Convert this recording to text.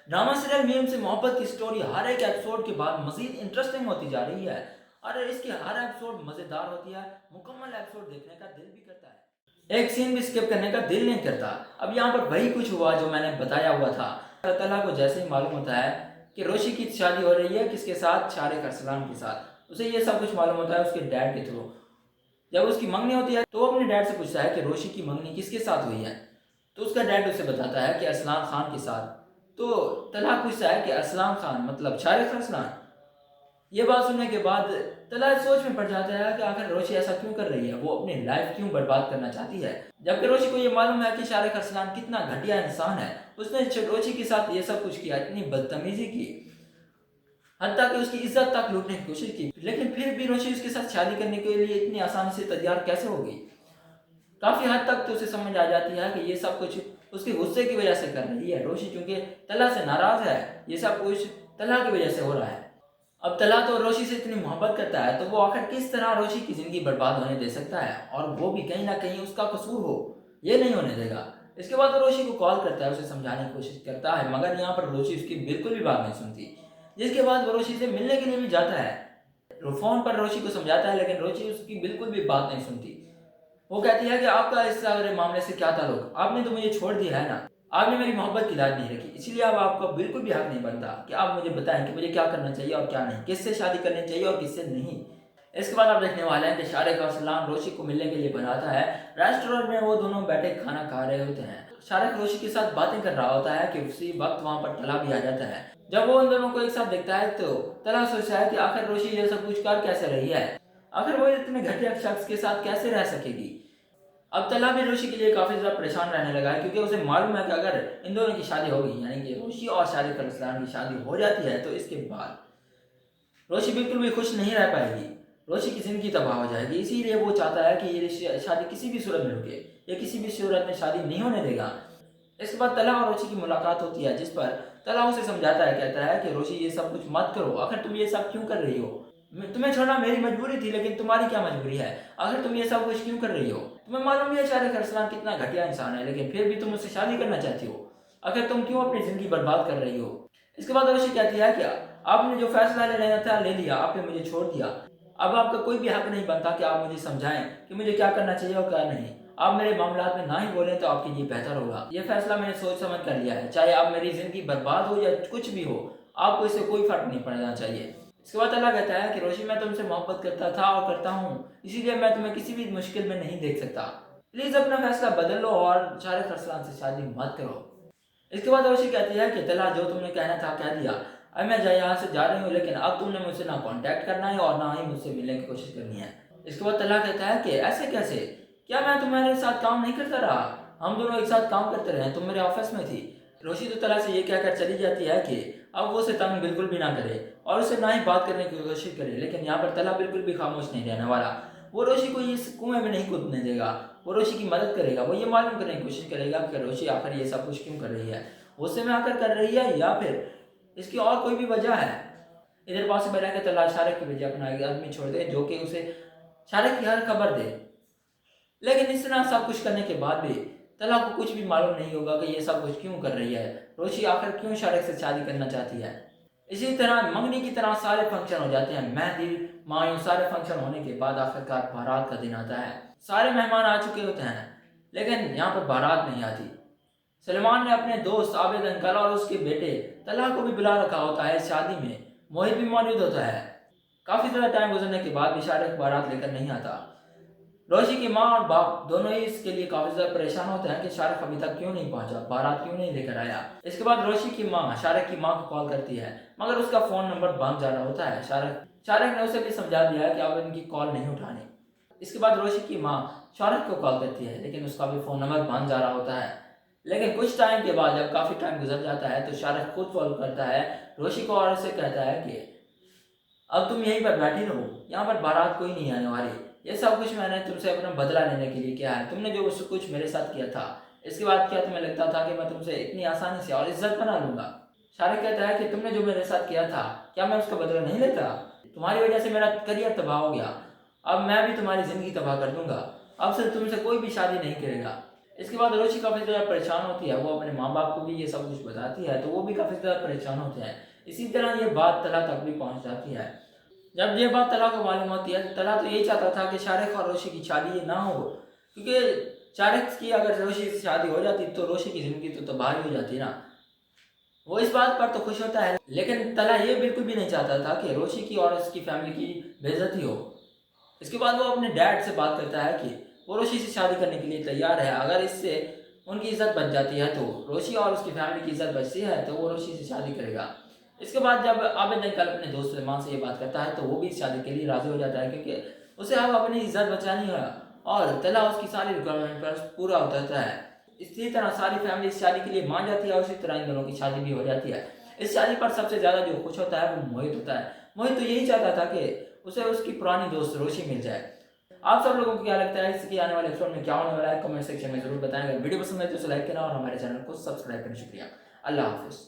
Drama serial meme से मोहब्बत की स्टोरी हर एक एपिसोड के बाद मजीद इंटरेस्टिंग होती जा रही है और इसकी हर एपिसोड मजेदार होती है। मुकम्मल एपिसोड देखने का दिल भी करता है, एक सीन भी स्किप करने का दिल नहीं करता। अब यहाँ पर वही कुछ हुआ जो मैंने बताया हुआ था। अल्लाह ताला को जैसे ही मालूम होता है कि रोशी की शादी हो रही है किसके साथ, शारिक अरसलान के साथ, उसे ये सब कुछ मालूम होता है उसके डैड के थ्रू। जब उसकी मंगनी होती है तो वो अपने डैड से पूछता है कि रोशी की मंगनी किसके साथ हुई है, तो उसका डैड उसे बताता है कि अरसलान खान के साथ। तो तलहा पूछता है कि अरसलान खान मतलब शारिक अरसलान। ये बात सुनने के बाद तलहा सोच में पड़ जाता है कि आखिर रोशी ऐसा क्यों कर रही है, वो अपनी लाइफ क्यों बर्बाद करना चाहती है, जबकि रोशी को ये मालूम है कि शारिक अरसलान कितना घटिया इंसान है। उसने रोशी के साथ ये सब कुछ किया, इतनी बदतमीजी की, हत्ता कि उसकी इज्जत तक लूटने की कोशिश की, लेकिन फिर भी रोशी उसके साथ शादी करने के लिए इतनी आसानी से तैयार कैसे हो गई। काफी हद तक तो उसे समझ आ जाती है कि ये सब कुछ उसके गुस्से की वजह से कर रही है। रोशी चूंकि तला से नाराज है, ये सब कुछ तला की वजह से हो रहा है। अब तला तो रोशी से इतनी मोहब्बत करता है तो वो आखिर किस तरह रोशी की जिंदगी बर्बाद होने दे सकता है, और वो भी कहीं ना कहीं उसका कसूर हो, ये नहीं होने देगा। इसके बाद वो रोशी को कॉल करता है, उसे समझाने की कोशिश करता है, मगर यहाँ पर रोशी उसकी बिल्कुल भी बात नहीं सुनती। जिसके बाद वो रोशी से मिलने के लिए भी जाता है, फोन पर रोशी को समझाता है, लेकिन रोशी उसकी बिल्कुल भी बात नहीं सुनती। वो कहती है कि आपका इस सारे मामले से क्या ताल्लुक, आपने तो मुझे छोड़ दिया है ना, आपने मेरी मोहब्बत की लाज नहीं रखी, इसीलिए अब आपका बिल्कुल भी हक नहीं बनता कि आप मुझे बताएं कि मुझे क्या करना चाहिए और क्या नहीं, किससे शादी करनी चाहिए और किससे नहीं। इसके बाद आप देखने वाले हैं कि शारिक और सलाम रोशी को मिलने के लिए बनाता है। रेस्टोरेंट में वो दोनों बैठे खाना खा रहे होते हैं। शारिक रोशी के साथ बातें कर रहा होता है कि उसी वक्त वहां पर तला भी आ जाता है। जब वो उन दोनों को एक साथ देखता है तो तला सोचता है कि आखिर रोशी ये सब कुछ कर कैसे रही है, आखिर वो इतने घटिया शख्स के साथ कैसे रह सकेगी। अब तला भी रोशी के लिए काफी ज्यादा परेशान रहने लगा है, क्योंकि उसे मालूम है कि अगर इन दोनों की शादी हो गई, यानी कि रोशी और शारिक अरसलान की शादी हो जाती है, तो इसके बाद रोशी बिल्कुल भी खुश नहीं रह पाएगी, रोशी की जिंदगी तबाह हो जाएगी। इसीलिए वो चाहता है कि ये शादी किसी भी सूरत में रुके, ये किसी भी सूरत में शादी नहीं होने देगा। इसके बाद तला और रोशी की मुलाकात होती है, जिस पर तला उसे समझाता है, कहता है कि रोशी ये सब कुछ मत करो, आखिर तुम ये सब क्यों कर रही हो, तुम्हें छोड़ना मेरी मजबूरी थी, लेकिन तुम्हारी क्या मजबूरी है, आखिर तुम ये सब कुछ क्यों कर रही हो, तुम्हें मालूम ही है शारिक अरसलान कितना घटिया इंसान है, लेकिन फिर भी तुम उससे शादी करना चाहती हो, आखिर तुम क्यों अपनी जिंदगी बर्बाद कर रही हो। इसके बाद रोशी कहती है कि आपने जो फैसला ले लेना था ले लिया, आपने मुझे छोड़ दिया, अब आपका कोई भी हक नहीं बनता कि आप मुझे समझाएं कि मुझे क्या करना चाहिए और क्या नहीं। आप मेरे मामलात में ना ही बोलें तो आपके लिए बेहतर होगा। यह फैसला मैंने सोच समझ कर लिया है, चाहे अब मेरी जिंदगी बर्बाद हो या कुछ भी हो, आपको इससे कोई फर्क नहीं पड़ना चाहिए। इसके बाद अल्लाह कहता है कि रोशी मैं तुमसे मोहब्बत करता था और करता हूँ, इसीलिए मैं तुम्हें किसी भी मुश्किल में नहीं देख सकता, प्लीज अपना फैसला बदल लो और शारिक अरसलान से शादी मत करो। इसके बाद रोशी कहती है कि तला जो तुमने कहना था कह दिया, अब मैं यहाँ से जा रही हूँ, लेकिन अब तुमने मुझसे ना कांटेक्ट करना है और ना ही मुझसे मिलने की कोशिश करनी है। इसके बाद तला कहता है कि ऐसे कैसे, क्या मैं तुम्हारे साथ काम नहीं करता रहा, हम दोनों एक साथ काम करते रहे, तुम मेरे ऑफिस में थी। रोशी तो तला से ये कहकर चली जाती है कि अब वो उसे तंग बिल्कुल भी ना करे और उसे ना ही बात करने की कोशिश करे, लेकिन यहाँ पर तला बिल्कुल भी खामोश नहीं रहने वाला। वो रोशी को इस कुएं में नहीं कूदने देगा, वो रोशी की मदद करेगा, वो ये मालूम करने की कोशिश करेगा कि रोशी आखिर ये सब कुछ क्यों कर रही है, गुस्से में आकर कर रही है या फिर इसकी और कोई भी वजह है। इधर पास में रहकर तला शारिक की वजह अपना एक आदमी छोड़ दे जो कि उसे शारिक की हर खबर दे, लेकिन इस तरह सब कुछ करने के बाद भी तला को कुछ भी मालूम नहीं होगा कि ये सब कुछ क्यों कर रही है, रोशी आखिर क्यों शारिक से शादी करना चाहती है। इसी तरह मंगनी की तरह सारे फंक्शन हो जाते हैं, मेहंदी मायूं सारे फंक्शन होने के बाद आखिरकार बारात का दिन आता है। सारे मेहमान आ चुके होते हैं, लेकिन यहाँ पर बारात नहीं आती। सलमान ने अपने दोस्त आबिद अंकल और उसके बेटे तला को भी बुला रखा होता है शादी में, मोहित भी मौजूद होता है। काफी ज्यादा टाइम गुजरने के बाद भी शारिक बारात लेकर नहीं आता। रोशी की माँ और बाप दोनों ही इसके लिए काफी ज्यादा परेशान होते हैं कि शारिक अभी तक क्यों नहीं पहुंचा, बारात क्यों नहीं लेकर आया। इसके बाद रोशी की माँ शारिक की माँ को कॉल करती है, मगर उसका फोन नंबर बंद जा रहा होता है। शारिक ने उसे भी समझा दिया है कि अब इनकी कॉल नहीं उठानी। इसके बाद रोशी की माँ शारिक को कॉल करती है, लेकिन उसका भी फोन नंबर बंद जा रहा होता है। लेकिन कुछ टाइम के बाद जब काफी टाइम गुजर जाता है तो शारिक खुद कॉल करता है रोशी को और उसे कहता है कि अब तुम यहीं पर बैठी रहो, यहाँ पर बारात कोई नहीं आने वाली, ये सब कुछ मैंने तुमसे अपना बदला लेने के लिए किया है, तुमने जो कुछ मेरे साथ किया था, इसके बाद क्या तुम्हें लगता था कि मैं तुमसे इतनी आसानी से और इज्जत बना लूंगा। शारिक कहता है कि तुमने जो मेरे साथ किया था क्या मैं उसका बदला नहीं लेता, तुम्हारी वजह से मेरा करियर तबाह हो गया, अब मैं भी तुम्हारी जिंदगी तबाह कर दूंगा, अब से तुमसे कोई भी शादी नहीं करेगा। इसके बाद रोशी काफ़ी ज़्यादा परेशान होती है, वो अपने माँ बाप को भी ये सब कुछ बताती है, तो वो भी काफ़ी ज़्यादा परेशान होते हैं। इसी तरह ये बात तला तक भी पहुँच जाती है। जब ये बात तला को मालूम होती है, तो तला तो यही चाहता था कि शारिक और रोशी की शादी ये ना हो, क्योंकि शारिक की अगर रोशी से शादी हो जाती तो रोशी की ज़िंदगी तो तबाही हो जाती ना। वो इस बात पर तो खुश होता है, लेकिन तला ये बिल्कुल भी नहीं चाहता था कि रोशी की और उसकी फैमिली की बेइज्जती हो। इसके बाद वो अपने डैड से बात करता है कि वो रोशी से शादी करने के लिए तैयार है, अगर इससे उनकी इज्जत बच जाती है तो रोशी और उसकी फैमिली की इज्जत बचती है तो वो रोशी से शादी करेगा। इसके बाद जब आबिद अंकल अपने दोस्त सलमान से ये बात करता है तो वो भी इस शादी के लिए राज़ी हो जाता है, क्योंकि उसे अब अपनी इज्जत बचानी है और तला उसकी सारी रिक्वायरमेंट पर पूरा उतरता है। इसी तरह सारी फैमिली इस शादी के लिए मान जाती है और उसी तरह इन दोनों की शादी भी हो जाती है। इस शादी पर सबसे ज़्यादा जो खुश होता है वो मोहित होता है। मोहित तो यही चाहता था कि उसे उसकी पुरानी दोस्त रोशी मिल जाए। आप सब लोगों को क्या लगता है इसके आने वाले एपिसोड में क्या होने वाला है, कमेंट सेक्शन में जरूर बताएं। अगर वीडियो पसंद है तो लाइक करना और हमारे चैनल को सब्सक्राइब करना। शुक्रिया। अल्लाह हाफिज़।